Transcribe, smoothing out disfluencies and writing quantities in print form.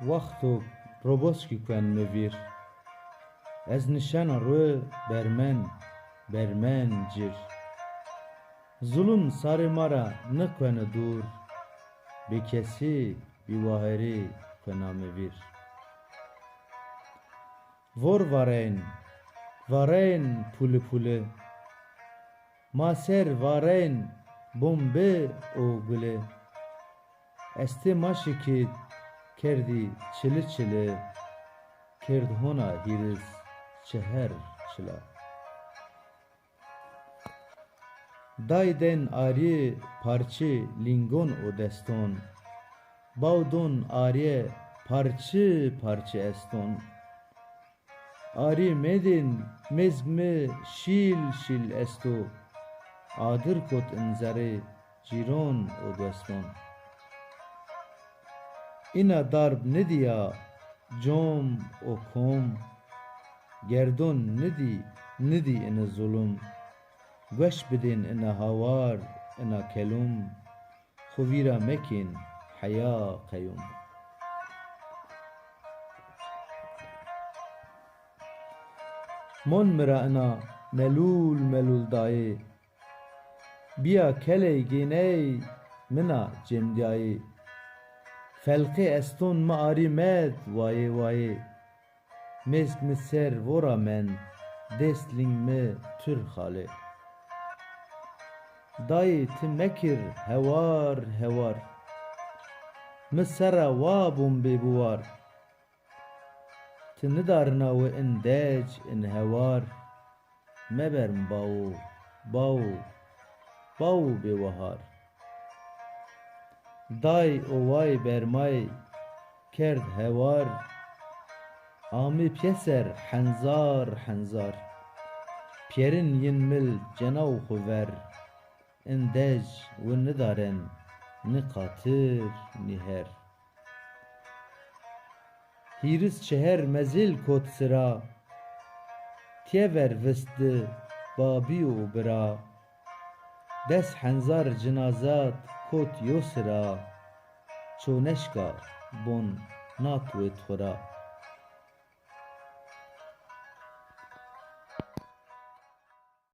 Vaktu roboski kuen mevir. Ez nişana rö bermen cir. Zulüm sarı mara ne kuen dur. Bir kesi bir vaheri kuena mevir. Vor varen pule pule. Maser varen bombe o gule. Este maşiki kerdi çile çile. Kerd hona hiriz çeher çıla. Dayden ari parçı lingon o deston. Bavdon ariye parçı parçı eston. Ari medin mezme şil şil esto. Adır kot inzare ciron o deston. İna darb nediya com o kom. Gerdon nedi ina zulüm. Veş bidin ina havar ina kelum. Xuvira mekin haya kayyum. Mon mira ina melul daye. Biya kele giney mina cemdiaye. Felqi eston maari med vaye. Mesk miser vora men destling me tür hale. Dayı timekir hevar. Misera vabum bebuvar. Tinidarna ve indej in hevar. Meberm bau bewahar. Day ovay bermay kerd hevar. Ami pyeser henzar. Pierin yinmil cenav xuver. Indej ve nidaren ni qatir ni her. Hiris çeher mezil kot sıra. Tiever vistı babi u bira. Des henzar cinazat kot yo sıra. Çoneşka bon nat ve tora.